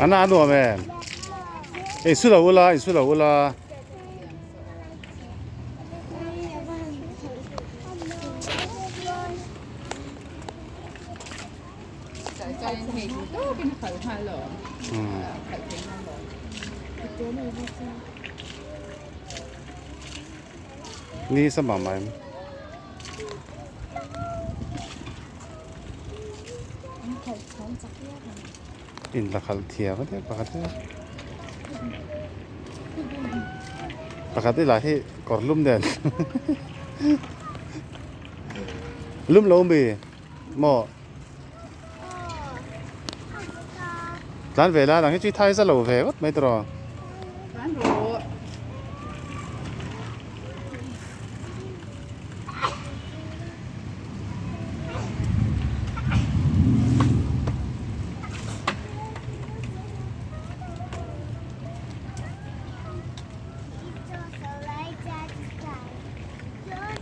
อันนั้นตัวแม่เอ้ยสุดละอุลาสุดละอุลาใจเห็นก็เป็นไข่พายหรอไข่เป็นน้ำหรอนี่สมองไหมอินละคัลเทียก็ได้ปกติlah he korlum den lum lombe mo lan ve la dang he chi thai sa lo ve wat mai tro ร้านโร